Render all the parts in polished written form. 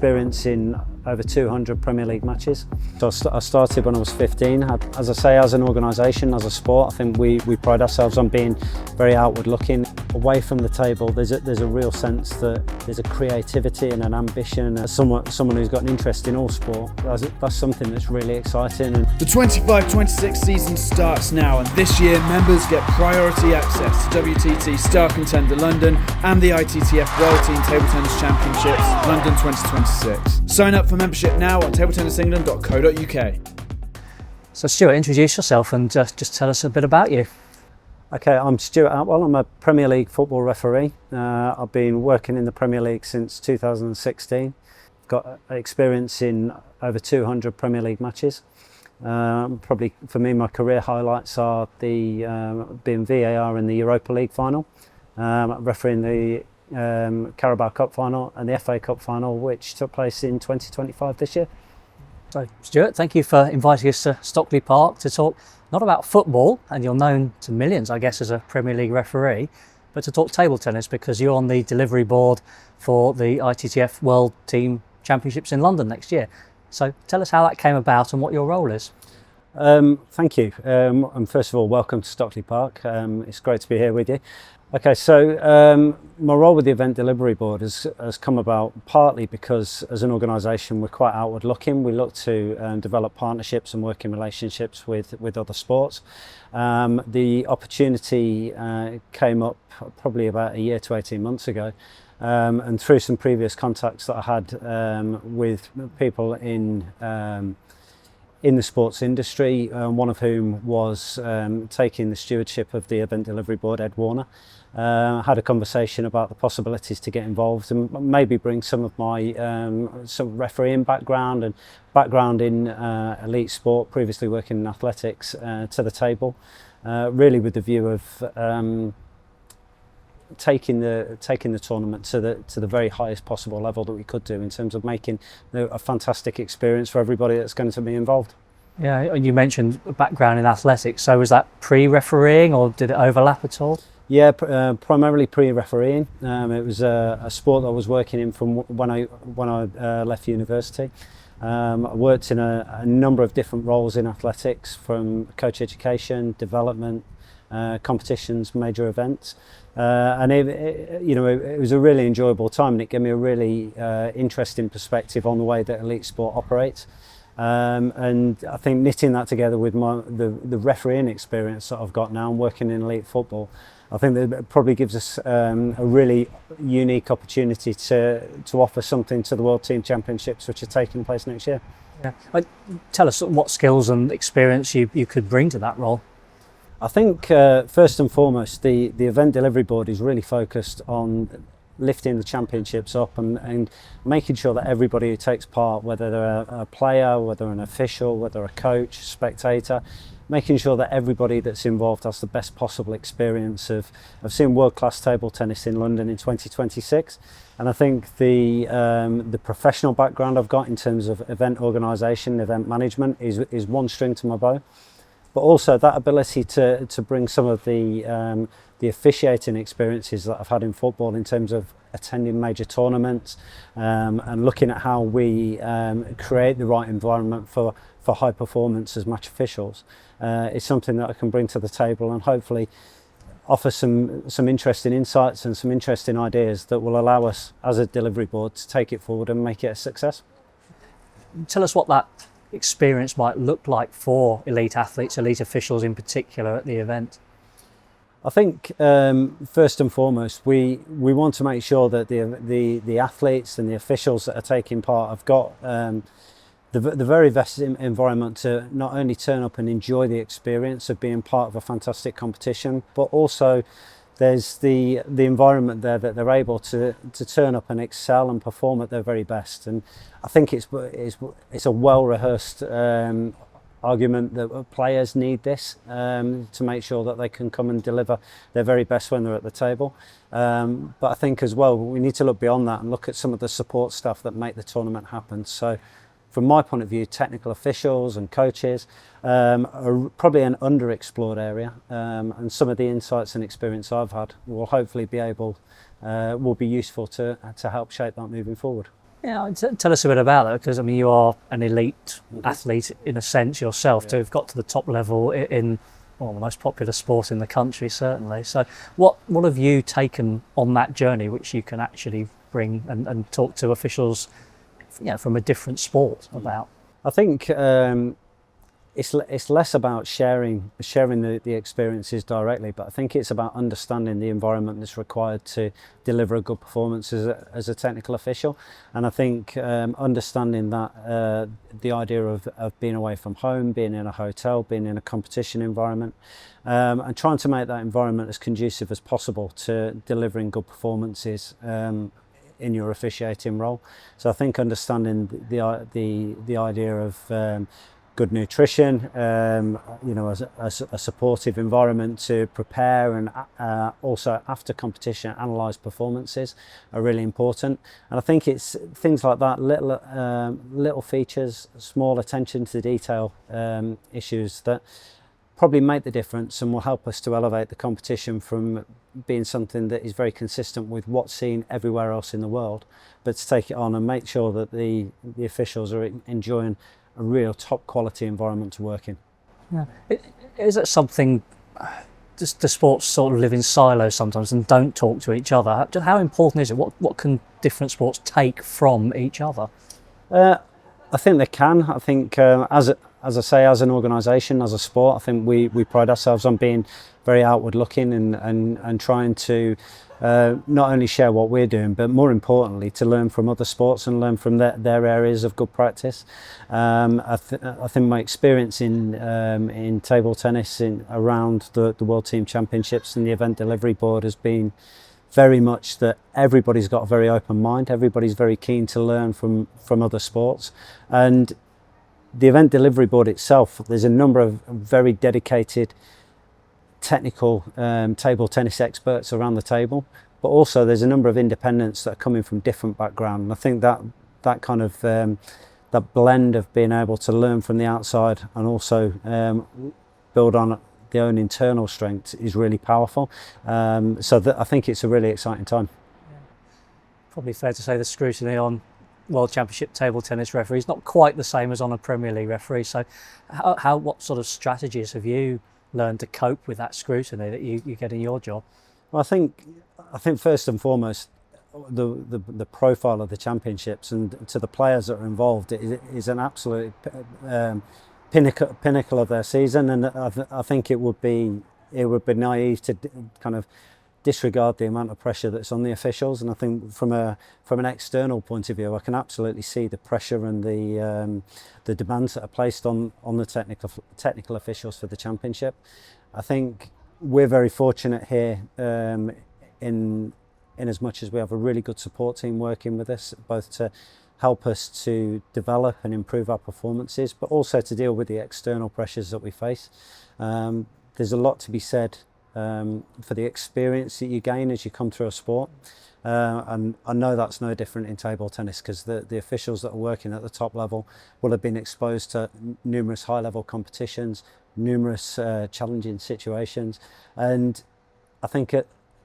experience in over 200 Premier League matches. So I started when I was 15. As I say, as an organisation, as a sport, I think we pride ourselves on being very outward looking. Away from the table, there's a real sense that there's a creativity and an ambition. As someone who's got an interest in all sport, that's something that's really exciting. The 25-26 season starts now, and this year members get priority access to WTT Star Contender London and the ITTF World Team Table Tennis Championships London 2026. Sign up for membership now at tabletennisengland.co.uk. So Stuart, introduce yourself and just tell us a bit about you. Okay, I'm Stuart Attwell. I'm a Premier League football referee. I've been working in the Premier League since 2016. Got experience in over 200 Premier League matches. Probably for me, my career highlights are being VAR in the Europa League Final, refereeing the Carabao Cup Final and the FA Cup Final, which took place in 2025 this year. So Stuart, thank you for inviting us to Stockley Park to talk not about football, and you're known to millions, I guess, as a Premier League referee, but to talk table tennis because you're on the delivery board for the ITTF World Team Championships in London next year. So tell us how that came about and what your role is. Thank you. And first of all, welcome to Stockley Park. It's great to be here with you. Okay, so my role with the Event Delivery Board has come about partly because as an organisation we're quite outward looking. We look to develop partnerships and working relationships with other sports. The opportunity came up probably about a year to 18 months ago, and through some previous contacts that I had with people in the sports industry, one of whom was taking the stewardship of the Event Delivery Board, Ed Warner. Had a conversation about the possibilities to get involved and maybe bring some of my some refereeing background and background in elite sport, previously working in athletics, to the table, really with the view of taking the tournament to the very highest possible level that we could do in terms of making a fantastic experience for everybody that's going to be involved. Yeah, and you mentioned a background in athletics, so was that pre-refereeing or did it overlap at all? Yeah, primarily pre-refereeing. It was a sport that I was working in from when I left university. I worked in a number of different roles in athletics, from coach education, development, competitions, major events, and it was a really enjoyable time, and it gave me a really interesting perspective on the way that elite sport operates. And I think knitting that together with the refereeing experience that I've got now and working in elite football, I think that it probably gives us a really unique opportunity to offer something to the World Team Championships, which are taking place next year. Yeah. Tell us what skills and experience you could bring to that role. I think first and foremost, the Event Delivery Board is really focused on lifting the championships up and making sure that everybody who takes part, whether they're a player, whether an official, whether a coach, spectator, making sure that everybody that's involved has the best possible experience of seeing world-class table tennis in London in 2026. And I think the professional background I've got in terms of event organisation, event management is one string to my bow. But also that ability to bring some of the officiating experiences that I've had in football in terms of attending major tournaments and looking at how we create the right environment for high performance as match officials is something that I can bring to the table and hopefully offer some interesting insights and some interesting ideas that will allow us as a delivery board to take it forward and make it a success. Tell us what that experience might look like for elite athletes, elite officials in particular at the event. I think first and foremost we want to make sure that the athletes and the officials that are taking part have got the very best environment to not only turn up and enjoy the experience of being part of a fantastic competition, but also there's the environment there that they're able to turn up and excel and perform at their very best. And I think it's a well-rehearsed argument that players need this to make sure that they can come and deliver their very best when they're at the table. But I think as well we need to look beyond that and look at some of the support staff that make the tournament happen. So from my point of view, technical officials and coaches are probably an underexplored area, and some of the insights and experience I've had will hopefully be useful to help shape that moving forward. Yeah, tell us a bit about that, because I mean you are an elite athlete in a sense yourself, to have got to the top level in well, the most popular sport in the country, certainly. So what have you taken on that journey which you can actually bring and talk to officials, from a different sport about? I think it's less about sharing the experiences directly, but I think it's about understanding the environment that's required to deliver a good performance as a technical official. And I think understanding that the idea of being away from home, being in a hotel, being in a competition environment, and trying to make that environment as conducive as possible to delivering good performances in your officiating role. So I think understanding the idea of good nutrition, as a supportive environment to prepare, and also after competition analyse performances are really important. And I think it's things like that, little features, small attention to detail issues that probably make the difference and will help us to elevate the competition from being something that is very consistent with what's seen everywhere else in the world, but to take it on and make sure that the officials are enjoying a real top quality environment to work in. Yeah. Is it something, just the sports sort of live in silos sometimes and don't talk to each other? How important is it? What can different sports take from each other? I think they can. I think as I say, as an organisation, as a sport, I think we pride ourselves on being very outward looking and trying to not only share what we're doing, but more importantly to learn from other sports and learn from their areas of good practice. I think my experience in table tennis around the World Team Championships and the Event Delivery Board has been very much that everybody's got a very open mind, everybody's very keen to learn from other sports. And the Event Delivery Board itself, there's a number of very dedicated technical table tennis experts around the table, but also there's a number of independents that are coming from different backgrounds. And I think that kind of that blend of being able to learn from the outside and also build on their own internal strength is really powerful. So I think it's a really exciting time. Yeah. Probably fair to say the scrutiny on World Championship table tennis referees not quite the same as on a Premier League referee. So what sort of strategies have you learned to cope with that scrutiny that you get in your job? Well, I think first and foremost the profile of the championships and to the players that are involved is an absolute pinnacle of their season, and I think it would be naive to kind of disregard the amount of pressure that's on the officials. And I think from an external point of view, I can absolutely see the pressure and the demands that are placed on the technical officials for the championship. I think we're very fortunate here in as much as we have a really good support team working with us, both to help us to develop and improve our performances, but also to deal with the external pressures that we face. There's a lot to be said for the experience that you gain as you come through a sport, and I know that's no different in table tennis, because the officials that are working at the top level will have been exposed to numerous high-level competitions, numerous challenging situations, and I think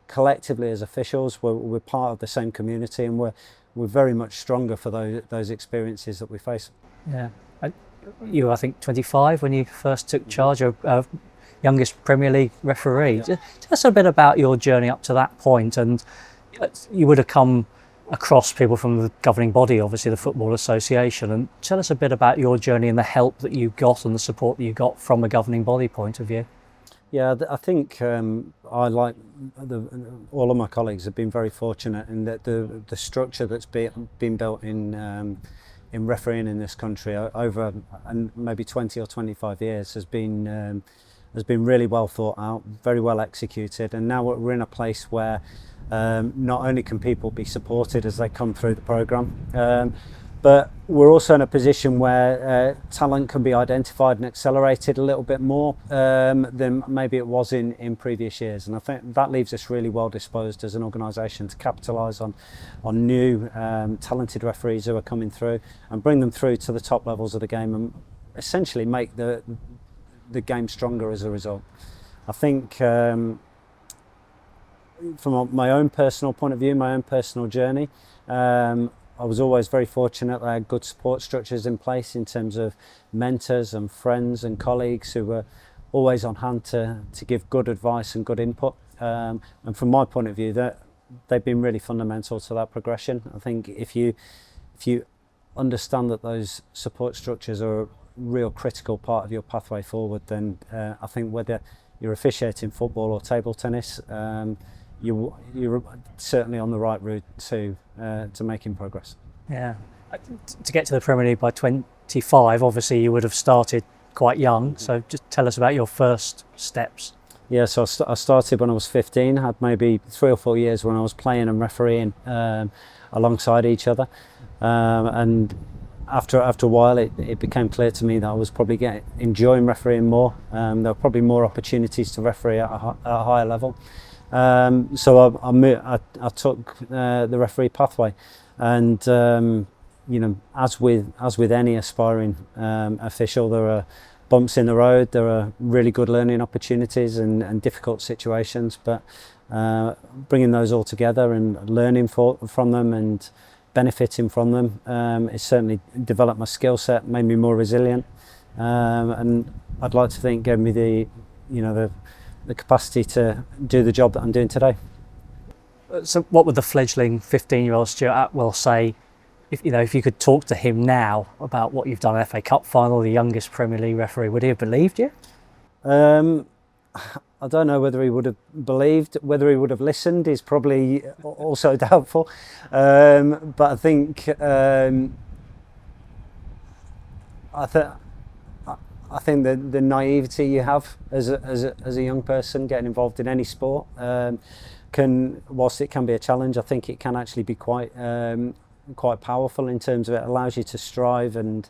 collectively as officials we're part of the same community, and we're very much stronger for those experiences that we face. Yeah, you were, I think, 25 when you first took charge of youngest Premier League referee. Yeah. Tell us a bit about your journey up to that point, and you would have come across people from the governing body, obviously the Football Association, and tell us a bit about your journey and the help that you got and the support that you got from a governing body point of view. Yeah, I think I, like all of my colleagues, have been very fortunate in that the structure that's been built in refereeing in this country over maybe 20 or 25 years has been really well thought out, very well executed, and now we're in a place where not only can people be supported as they come through the programme, but we're also in a position where talent can be identified and accelerated a little bit more than maybe it was in previous years. And I think that leaves us really well disposed as an organisation to capitalise on new talented referees who are coming through and bring them through to the top levels of the game and essentially make the game stronger as a result. I think from my own personal point of view, my own personal journey, I was always very fortunate that I had good support structures in place in terms of mentors and friends and colleagues who were always on hand to give good advice and good input. And from my point of view, that they've been really fundamental to that progression. I think if you understand that those support structures are a real critical part of your pathway forward, then I think whether you're officiating football or table tennis, you're certainly on the right route to making progress. Yeah. To get to the Premier League by 25, obviously you would have started quite young. So just tell us about your first steps. Yeah, so I started when I was 15, had maybe 3 or 4 years when I was playing and refereeing alongside each other. And after a while, it became clear to me that I was probably enjoying refereeing more. There were probably more opportunities to referee at a higher level. So I took the referee pathway, and as with any aspiring official, there are bumps in the road. There are really good learning opportunities and difficult situations, but bringing those all together and learning from them and benefiting from them, it certainly developed my skill set, made me more resilient, and I'd like to think gave me the capacity to do the job that I'm doing today. So what would the fledgling 15-year-old Stuart Attwell say if you could talk to him now about what you've done in FA Cup final, the youngest Premier League referee? Would he have believed you? I don't know whether he would have believed. Whether he would have listened is probably also doubtful. But I think I think the naivety you have as a young person getting involved in any sport whilst it can be a challenge, I think it can actually be quite powerful in terms of it allows you to strive and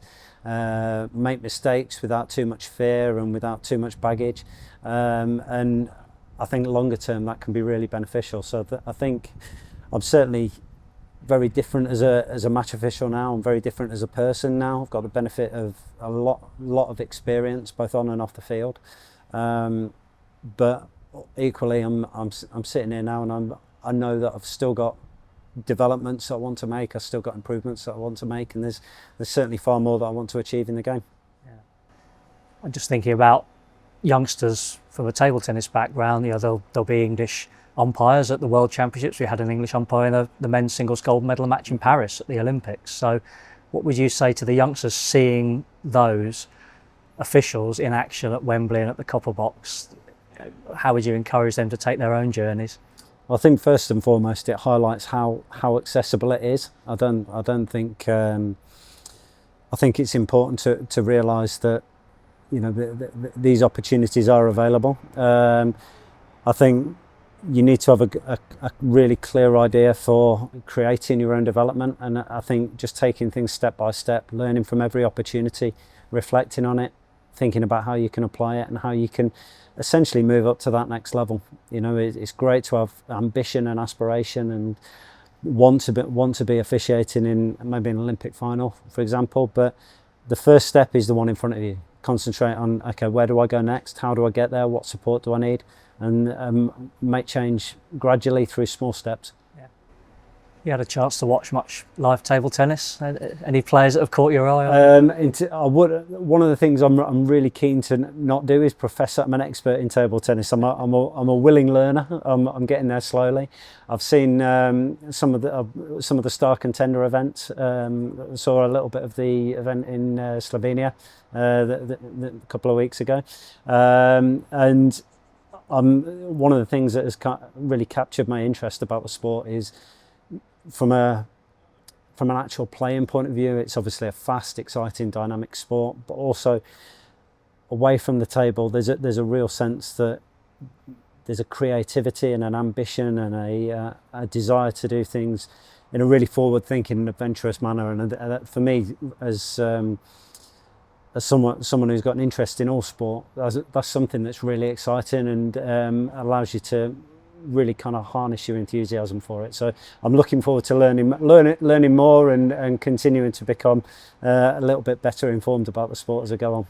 make mistakes without too much fear and without too much baggage. And I think longer term that can be really beneficial. So I think I'm certainly very different as a match official now. I'm very different as a person now. I've got the benefit of a lot of experience both on and off the field. But equally, I'm sitting here now, and I know that I've still got developments I want to make. I've still got improvements that I want to make, and there's certainly far more that I want to achieve in the game. Yeah. I'm just thinking about youngsters from a table tennis background. There'll be English umpires at the World Championships. We had an English umpire in the men's singles gold medal match in Paris at the Olympics. So what would you say to the youngsters seeing those officials in action at Wembley and at the Copper Box? How would you encourage them to take their own journeys? I think first and foremost it highlights how accessible it is. I think I think it's important to realise that these opportunities are available. I think you need to have a really clear idea for creating your own development, and I think just taking things step by step, learning from every opportunity, reflecting on it, thinking about how you can apply it and how you can essentially move up to that next level. It's great to have ambition and aspiration and want to be officiating in maybe an Olympic final, for example, but the first step is the one in front of you. Concentrate on, okay, where do I go next? How do I get there? What support do I need? And make change gradually through small steps. Yeah. You had a chance to watch much live table tennis? Any players that have caught your eye? One of the things I'm really keen to not do is profess I'm an expert in table tennis. I'm a willing learner. I'm getting there slowly. I've seen some of the star contender events. Saw a little bit of the event in Slovenia a couple of weeks ago, and one of the things that has really captured my interest about the sport is from an actual playing point of view. It's obviously a fast, exciting, dynamic sport, but also away from the table, there's a real sense that there's a creativity and an ambition and a desire to do things in a really forward-thinking and adventurous manner. And for me, as someone who's got an interest in all sport, that's something that's really exciting and allows you to really kind of harness your enthusiasm for it. So I'm looking forward to learning more and continuing to become a little bit better informed about the sport as I go on.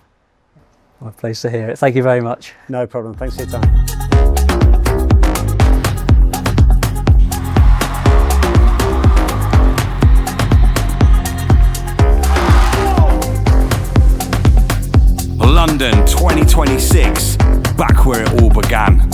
I'm pleased to hear it. Thank you very much. No problem. Thanks for your time. London 2026, back where it all began.